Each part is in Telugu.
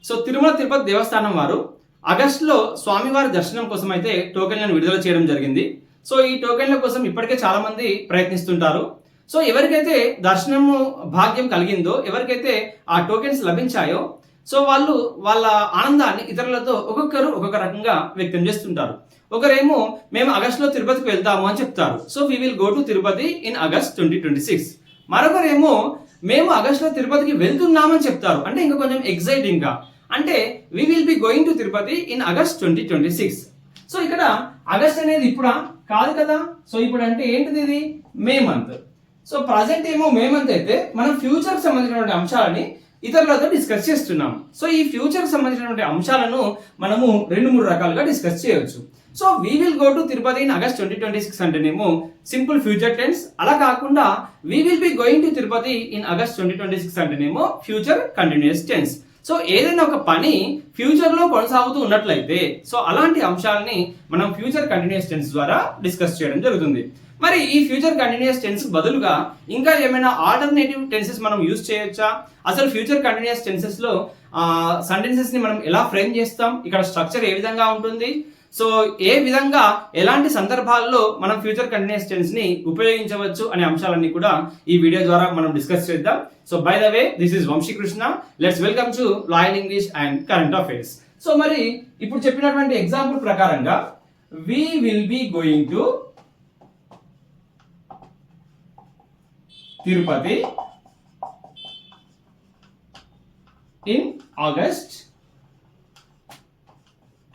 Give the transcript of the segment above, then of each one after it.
సో తిరుమల తిరుపతి దేవస్థానం వారు ఆగస్టులో స్వామివారి దర్శనం కోసం అయితే టోకెన్లను విడుదల చేయడం జరిగింది. సో ఈ టోకెన్ల కోసం ఇప్పటికే చాలా మంది ప్రయత్నిస్తుంటారు. సో ఎవరికైతే దర్శనము భాగ్యం కలిగిందో, ఎవరికైతే ఆ టోకెన్స్ లభించాయో, సో వాళ్ళు వాళ్ళ ఆనందాన్ని ఇతరులతో ఒక్కొక్కరు ఒక్కొక్క రకంగా వ్యక్తం చేస్తుంటారు. ఒకరేమో మేము ఆగస్టులో తిరుపతికి వెళ్తాము అని చెప్తారు. So we will go to Tirupati in August 2026. మరొకరేమో మేము ఆగస్టులో తిరుపతికి వెళ్తున్నామని చెప్తారు. అంటే ఇంకా కొంచెం ఎక్సైటింగ్ గా, అంటే we will be going to Tirupati in August 2026. So ఇక్కడ ఆగస్ట్ అనేది ఇప్పుడా కాదు కదా. సో ఇప్పుడు అంటే ఏంటిది, ఇది మే మంత్. సో ప్రజెంట్ ఏమో మే మంత్ అయితే మనం ఫ్యూచర్ కి సంబంధించినటువంటి అంశాలని ఇతరులతో డిస్కస్ చేస్తున్నాం. సో ఈ ఫ్యూచర్ కి సంబంధించినటువంటి అంశాలను మనము 2-3 రకాలుగా డిస్కస్ చేయవచ్చు. So we will go to Tirupati in August 2026 అంటేనేమో సింపుల్ ఫ్యూచర్ టెన్స్. అలా కాకుండా we will be going to Tirupati in August 2026 అంటేనేమో ఫ్యూచర్ కంటిన్యూస్ టెన్స్. సో ఏదైనా ఒక పని ఫ్యూచర్ లో కొనసాగుతూ ఉన్నట్లయితే సో అలాంటి అంశాలని మనం ఫ్యూచర్ కంటిన్యూస్ టెన్స్ ద్వారా డిస్కస్ చేయడం జరుగుతుంది. మరి ఈ ఫ్యూచర్ కంటిన్యూస్ టెన్స్ బదులుగా ఇంకా ఏమైనా ఆల్టర్నేటివ్ టెన్సెస్ మనం యూజ్ చేయొచ్చా? అసలు ఫ్యూచర్ కంటిన్యూస్ టెన్సెస్ లో సెంటెన్సెస్ ని మనం ఎలా ఫ్రేమ్ చేస్తాం, ఇక్కడ స్ట్రక్చర్ ఏ విధంగా ఉంటుంది, సో ఏ విధంగా ఎలాంటి సందర్భాల్లో మనం ఫ్యూచర్ కంటిన్యూస్ టెన్స్ ని ఉపయోగించవచ్చు అనే అంశాలన్నీ కూడా ఈ వీడియో ద్వారా మనం డిస్కస్ చేద్దాం. So by the way, this is Vamshi Krishna. Let's welcome to loyal English and current affairs. So మరి ఇప్పుడు చెప్పినటువంటి ఎగ్జాంపుల్ ప్రకారంగా we will be going to Tirupati in August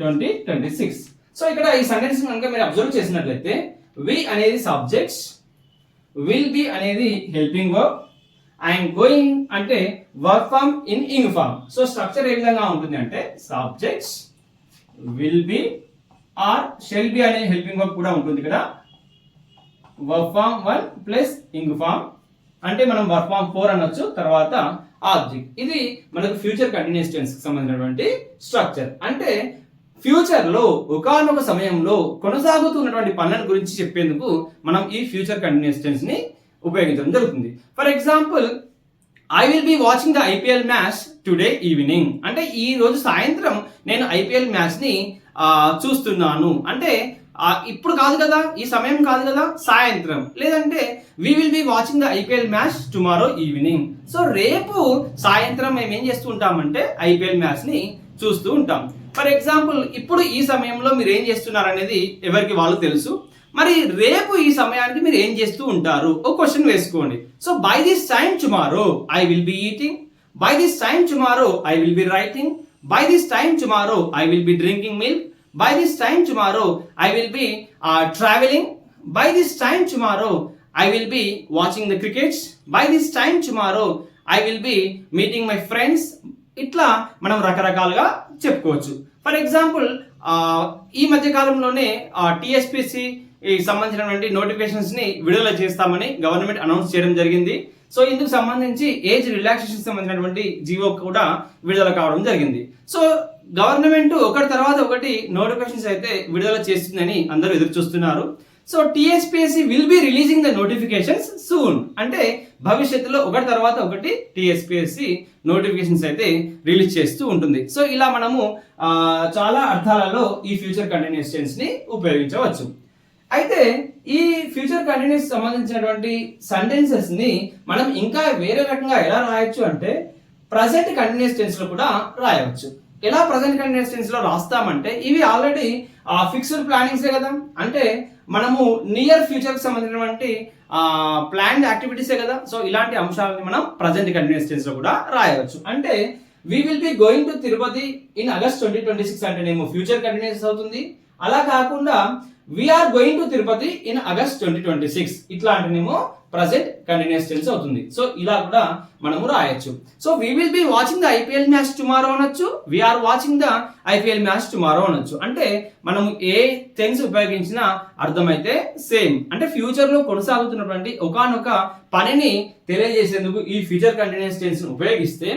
2026. So ఇక్కడ ఈ సెంటెన్స్ కనుక మీరు అబ్జర్వ్ చేసినట్లయితే వి అనేది సబ్జెక్ట్స్, విల్ బి అనేది హెల్పింగ్ వర్బ్, అండ్ గోయింగ్ అంటే work form in ing form. So structure ఏ విధంగా ఉంటుంది అంటే subjects, will be or shell be అనే హెల్పింగ్ వర్బ్ కూడా ఉంటుంది ఇక్కడ. Verb form 1 plus ing form అంటే మనం వర్క్ ఫార్మ్ 4 అనొచ్చు. తర్వాత ఆబ్జెక్ట్. ఇది మనకు ఫ్యూచర్ కంటిన్యూస్ టెన్స్ కి సంబంధించినటువంటి స్ట్రక్చర్. అంటే ఫ్యూచర్ లో ఒకానొక సమయంలో కొనసాగుతున్నటువంటి పనుల గురించి చెప్పేందుకు మనం ఈ ఫ్యూచర్ కంటిన్యూస్ టెన్స్ ని ఉపయోగించడం జరుగుతుంది. For example, I will be watching the IPL match today evening. అంటే ఈ రోజు సాయంత్రం నేను ఐపీఎల్ మ్యాచ్ ని చూస్తున్నాను. అంటే ఇప్పుడు కాదు కదా, ఈ సమయం కాదు కదా, సాయంత్రం. లేదంటే we will be watching the IPL match tomorrow evening. So రేపు సాయంత్రం మేము ఏం చేస్తూ ఉంటామంటే ఐపీఎల్ మ్యాచ్ ని చూస్తూ ఉంటాం. ఫర్ ఎగ్జాంపుల్, ఇప్పుడు ఈ సమయంలో మీరు ఏం చేస్తున్నారు అనేది ఎవరికి వాళ్ళు తెలుసు. మరి రేపు ఈ సమయానికి మీరు ఏం చేస్తూ ఉంటారు, ఒక క్వశ్చన్ వేసుకోండి. So by this time tomorrow I will be eating, by this time tomorrow I will be writing, by this time tomorrow I will B drinking milk, by this time tomorrow I will be traveling, by this time tomorrow I will be watching the cricket, by this time tomorrow I will be meeting my friends. ఇట్లా మనం రకరకాలుగా చెప్పుకోవచ్చు. ఫర్ ఎగ్జాంపుల్, ఈ మధ్య కాలంలోనే టిఎస్పిసి సంబంధించినటువంటి నోటిఫికేషన్స్ ని విడుదల చేస్తామని గవర్నమెంట్ అనౌన్స్ చేయడం జరిగింది. సో ఇందుకు సంబంధించి ఏజ్ రిలాక్సేషన్ సంబంధించినటువంటి జీవో కూడా విడుదల కావడం జరిగింది. సో గవర్నమెంట్ ఒకటి తర్వాత ఒకటి నోటిఫికేషన్స్ అయితే విడుదల చేస్తుందని అందరూ ఎదురు చూస్తున్నారు. So TSPSC will be releasing the notifications soon. అంటే భవిష్యత్తులో ఒకటి తర్వాత ఒకటి టిఎస్పిఎస్సి నోటిఫికేషన్స్ అయితే రిలీజ్ చేస్తూ ఉంటుంది. సో ఇలా మనము చాలా అర్థాలలో ఈ ఫ్యూచర్ కంటిన్యూస్ టెన్స్ ని ఉపయోగించవచ్చు. అయితే ఈ ఫ్యూచర్ కంటిన్యూస్ సంబంధించినటువంటి సెంటెన్సెస్ ని మనం ఇంకా వేరే రకంగా ఎలా రాయొచ్చు అంటే ప్రజెంట్ కంటిన్యూస్ టెన్స్ లో కూడా రాయవచ్చు. ఎలా ప్రజెంట్ కంటిన్యూస్ టెన్స్ లో రాస్తామంటే ఇవి ఆల్రెడీ ఫిక్స్డ్ ప్లానింగ్సే కదా. అంటే మనము నియర్ ఫ్యూచర్ కి సంబంధించినటువంటి ప్లాన్డ్ యాక్టివిటీసే కదా. సో ఇలాంటి అంశాలని మనం ప్రజెంట్ కంటిన్యూస్ టెన్స్ లో కూడా రాయవచ్చు. అంటే we will be going to Tirupati in August 2026 అంటేనేమో ఫ్యూచర్ కంటిన్యూస్ అవుతుంది. అలా కాకుండా we are going to Tirupati in August 2026 ఇట్లా అంటేనేమో ప్రజెంట్ కంటిన్యూస్ టెన్స్ అవుతుంది. సో ఇలా కూడా మనము రాయొచ్చు. So we will be watching the IPL match tomorrow అనొచ్చు, we are watching the IPL match tomorrow అనొచ్చు. అంటే మనం ఏ టెన్స్ ఉపయోగించినా అర్థమైతే సేమ్. అంటే ఫ్యూచర్ లో కొనసాగుతున్నటువంటి ఒకానొక పనిని తెలియజేసేందుకు ఈ ఫ్యూచర్ కంటిన్యూస్ టెన్స్ ఉపయోగిస్తే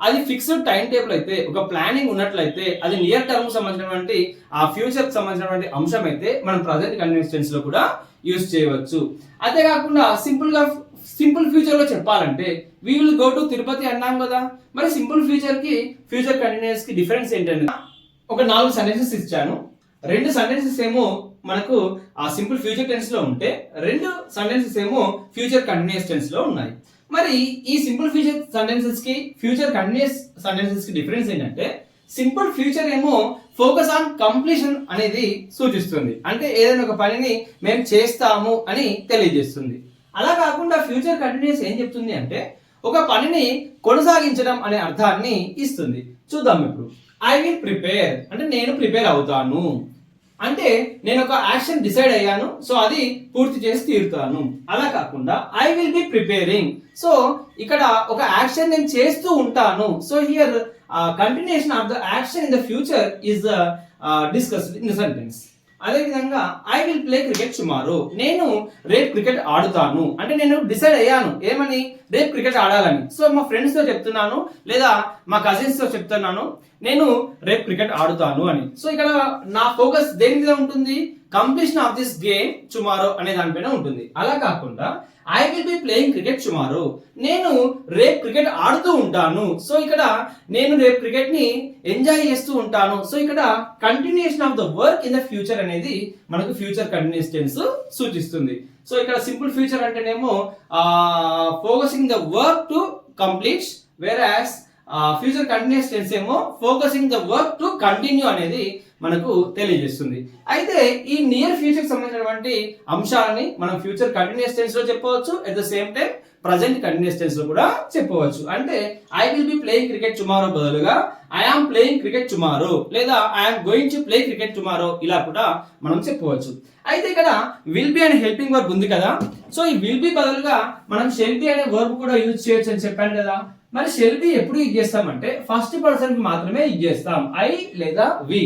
అది ఫిక్స్డ్ టైం టేబుల్ అయితే, ఒక ప్లానింగ్ ఉన్నట్లయితే, అది నియర్ టర్మ్ సంబంధించినటువంటి ఆ ఫ్యూచర్ కి సంబంధించినటువంటి అంశం అయితే మనం ప్రజెంట్ కంటిన్యూస్ టెన్స్ లో కూడా యూజ్ చేయవచ్చు. అంతేకాకుండా సింపుల్ గా సింపుల్ ఫ్యూచర్ లో చెప్పాలంటే we will go to Tirupati అన్నాం కదా. మరి సింపుల్ ఫ్యూచర్ కి ఫ్యూచర్ కంటిన్యూస్ కి డిఫరెన్స్ ఏంటంటే ఒక 4 సెంటెన్సెస్ ఇచ్చాను. 2 సెంటెన్సెస్ ఏమో మనకు ఆ సింపుల్ ఫ్యూచర్ టెన్స్ లో ఉంటే 2 సెంటెన్సెస్ ఏమో ఫ్యూచర్ కంటిన్యూస్ టెన్స్ లో ఉన్నాయి. మరి ఈ సింపుల్ ఫ్యూచర్ సెంటెన్సెస్ కి ఫ్యూచర్ కంటిన్యూస్ సెంటెన్సెస్ కి డిఫరెన్స్ ఏంటంటే సింపుల్ ఫ్యూచర్ ఏమో ఫోకస్ ఆన్ కంప్లీషన్ అనేది సూచిస్తుంది, అంటే ఏదైనా ఒక పనిని మేము చేస్తాము అని తెలియజేస్తుంది. అలా కాకుండా ఫ్యూచర్ కంటిన్యూస్ ఏం చెప్తుంది అంటే ఒక పనిని కొనసాగించడం అనే అర్థాన్ని ఇస్తుంది. చూద్దాం ఇప్పుడు. ఐ విల్ ప్రిపేర్ అంటే నేను ప్రిపేర్ అవుతాను, అంటే నేను ఒక యాక్షన్ డిసైడ్ అయ్యాను, సో అది పూర్తి చేసి తీరుతాను. అలా కాకుండా I will B preparing, so ఇక్కడ ఒక యాక్షన్ నేను చేస్తూ ఉంటాను. So here continuation of the action in the future is discussed in the sentence. అదే విధంగా I will play cricket tomorrow, నేను రేపు క్రికెట్ ఆడుతాను, అంటే నేను డిసైడ్ అయ్యాను ఏమని, రేపు క్రికెట్ ఆడాలని. సో మా ఫ్రెండ్స్ తో చెప్తున్నాను లేదా మా కజిన్స్ తో చెప్తున్నాను నేను రేపు క్రికెట్ ఆడుతాను అని. సో ఇక్కడ నా ఫోకస్ దేని మీద ఉంటుంది, completion of this game tomorrow అనే దానిపైన ఉంటుంది. అలా కాకుండా I will be playing cricket tomorrow, నేను రేపు క్రికెట్ ఆడుతూ ఉంటాను. సో ఇక్కడ నేను రేపు క్రికెట్ ని ఎంజాయ్ చేస్తూ ఉంటాను. సో ఇక్కడ continuation of the work in the future అనేది మనకు ఫ్యూచర్ కంటిన్యూస్ టెన్స్ సూచిస్తుంది. సో ఇక్కడ సింపుల్ ఫ్యూచర్ అంటేనేమో focusing the work to complete, whereas future continuous tense ఏమో focusing the work to continue అనేది మనకు తెలియజేస్తుంది. అయితే ఈ నియర్ ఫ్యూచర్ సంబంధించినటువంటి అంశాలని మనం ఫ్యూచర్ కంటిన్యూస్ టెన్స్ లో చెప్పవచ్చు, at the same time present continuous tense లో కూడా చెప్పవచ్చు. అంటే I will be playing cricket tomorrow బదులుగా I am playing cricket tomorrow లేదా I am going to play cricket tomorrow ఇలా కూడా మనం చెప్పవచ్చు. అయితే ఇక్కడ విల్ బి అనే హెల్పింగ్ వర్బ్ ఉంది కదా, సో ఈ విల్ బి బదులుగా మనం షెల్ బి అనే వర్బ్ కూడా యూజ్ చేయొచ్చు అని చెప్పాను కదా. మరి షెల్ బి ఎప్పుడు యూజ్ చేస్తామంటే ఫస్ట్ పర్సన్ కి మాత్రమే యూజ్ చేస్తాం, ఐ లేదా వి.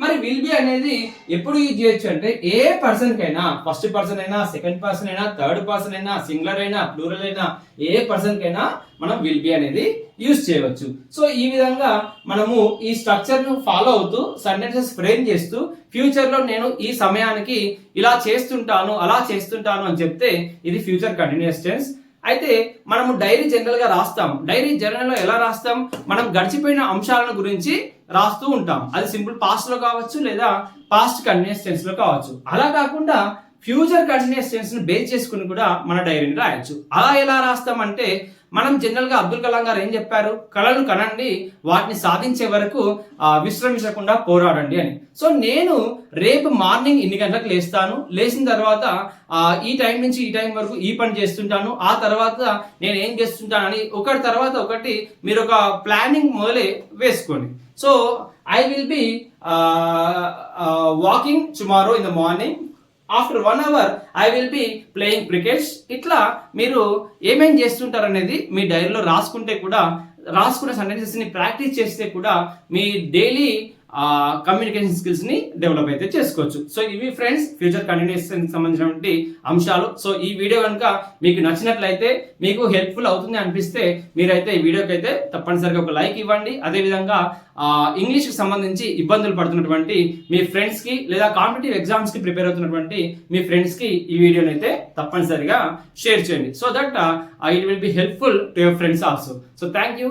మరి విల్ బి అనేది ఎప్పుడు యూజ్ చేయొచ్చు అంటే ఏ పర్సన్ కైనా, ఫస్ట్ పర్సన్ అయినా, సెకండ్ పర్సన్ అయినా, థర్డ్ పర్సన్ అయినా, సింగులర్ అయినా, ప్లూరల్ అయినా, ఏ పర్సన్ కైనా మనం విల్ బి అనేది యూజ్ చేయవచ్చు. సో ఈ విధంగా మనము ఈ స్ట్రక్చర్ ను ఫాలో అవుతూ సెంటెన్సెస్ ఫ్రేమ్ చేస్తూ ఫ్యూచర్ లో నేను ఈ సమయానికి ఇలా చేస్తుంటాను అలా చేస్తుంటాను అని చెప్తే ఇది ఫ్యూచర్ కంటిన్యూస్ టెన్స్. అయితే మనము డైరీ జనరల్ గా రాస్తాం. డైరీ జనరల్ లో ఎలా రాస్తాం, మనం గడిచిపోయిన అంశాలను గురించి రాస్తూ ఉంటాం. అది సింపుల్ పాస్ట్ లో కావచ్చు లేదా పాస్ట్ కంటిన్యూస్ టెన్స్ లో కావచ్చు. అలా కాకుండా ఫ్యూచర్ కంటిన్యూస్ టెన్స్ ను బేస్ చేసుకుని కూడా మన డైరీని రాయొచ్చు. అలా ఎలా రాస్తామంటే మనం జనరల్ గా అబ్దుల్ కలాం గారు ఏం చెప్పారు, కళలు కనండి వాటిని సాధించే వరకు విశ్రమించకుండా పోరాడండి అని. సో నేను రేపు మార్నింగ్ ఇన్ని గంటలకు లేస్తాను, లేచిన తర్వాత ఈ టైం నుంచి ఈ టైం వరకు ఈ పని చేస్తుంటాను, ఆ తర్వాత నేను ఏం చేస్తుంటానని ఒకటి తర్వాత ఒకటి మీరు ఒక ప్లానింగ్ మొదలే వేసుకోండి. So I will be walking tomorrow in the morning, after 1 hour I will be playing cricket. ఇట్లా మీరు ఏమేం చేస్తుంటారు అనేది మీ డైరీలో రాసుకుంటే కూడా, రాసుకున్న సెంటెన్సెస్ ని ప్రాక్టీస్ చేస్తే కూడా మీ డైలీ కమ్యూనికేషన్ స్కిల్స్ ని డెవలప్ అయితే చేసుకోవచ్చు. సో ఇవి ఫ్రెండ్స్ ఫ్యూచర్ కంటిన్యూషన్ సంబంధించినటువంటి అంశాలు. సో ఈ వీడియో కనుక మీకు నచ్చినట్లయితే, మీకు హెల్ప్ఫుల్ అవుతుంది అనిపిస్తే మీరైతే ఈ వీడియోకి అయితే తప్పనిసరిగా ఒక లైక్ ఇవ్వండి. అదేవిధంగా ఇంగ్లీష్ కి సంబంధించి ఇబ్బందులు పడుతున్నటువంటి మీ ఫ్రెండ్స్ కి లేదా కాంపిటేటివ్ ఎగ్జామ్స్ కి ప్రిపేర్ అవుతున్నటువంటి మీ ఫ్రెండ్స్ కి ఈ వీడియోని అయితే తప్పనిసరిగా షేర్ చేయండి. So that it will be helpful to your friends also. So thank you.